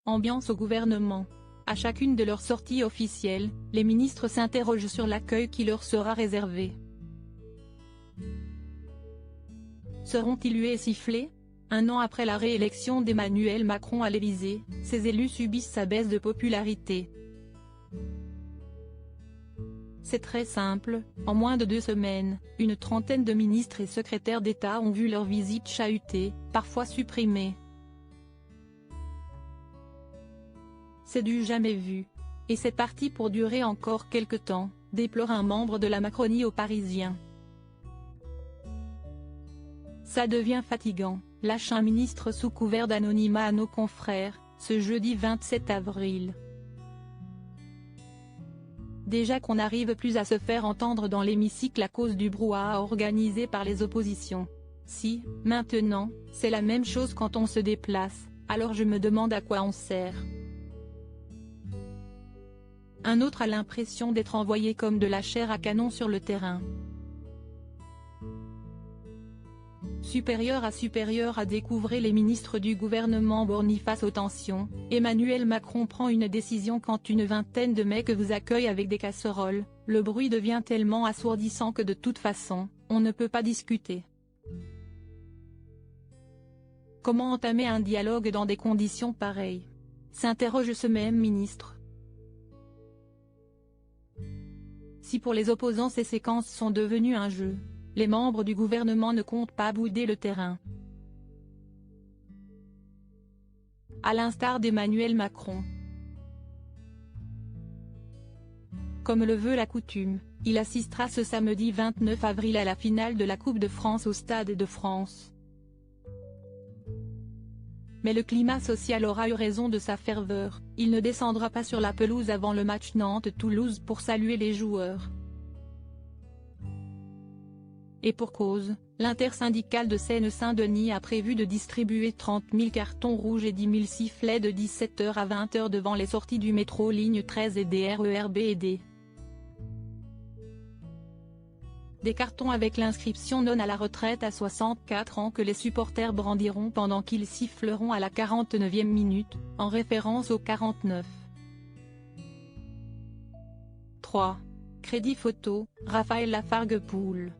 Ambiance au gouvernement. À chacune de leurs sorties officielles, les ministres s'interrogent sur l'accueil qui leur sera réservé. Seront-ils hués et sifflés? Un an après la réélection d'Emmanuel Macron à l'Élysée, ses élus subissent sa baisse de popularité. C'est très simple, en moins de 2 semaines, une trentaine de ministres et secrétaires d'État ont vu leur visite chahutée, parfois supprimée. C'est du jamais vu. Et c'est parti pour durer encore quelque temps, déplore un membre de la Macronie aux Parisiens. Ça devient fatigant, lâche un ministre sous couvert d'anonymat à nos confrères, ce jeudi 27 avril. Déjà qu'on n'arrive plus à se faire entendre dans l'hémicycle à cause du brouhaha organisé par les oppositions. Si, maintenant, c'est la même chose quand on se déplace, alors je me demande à quoi on sert. Un autre a l'impression d'être envoyé comme de la chair à canon sur le terrain. Supérieur à découvrir les ministres du gouvernement bornés face aux tensions, Emmanuel Macron prend une décision quand une vingtaine de mecs vous accueillent avec des casseroles, le bruit devient tellement assourdissant que de toute façon, on ne peut pas discuter. Comment entamer un dialogue dans des conditions pareilles? S'interroge ce même ministre. Si pour les opposants ces séquences sont devenues un jeu, les membres du gouvernement ne comptent pas bouder le terrain. À l'instar d'Emmanuel Macron. Comme le veut la coutume, il assistera ce samedi 29 avril à la finale de la Coupe de France au Stade de France. Mais le climat social aura eu raison de sa ferveur, il ne descendra pas sur la pelouse avant le match Nantes-Toulouse pour saluer les joueurs. Et pour cause, l'intersyndicale de Seine-Saint-Denis a prévu de distribuer 30 000 cartons rouges et 10 000 sifflets de 17 h à 20 h devant les sorties du métro ligne 13 et des RER B et D. Des cartons avec l'inscription non à la retraite à 64 ans que les supporters brandiront pendant qu'ils siffleront à la 49e minute, en référence au 49. 3. Crédit photo, Raphaël Lafargue-Poul.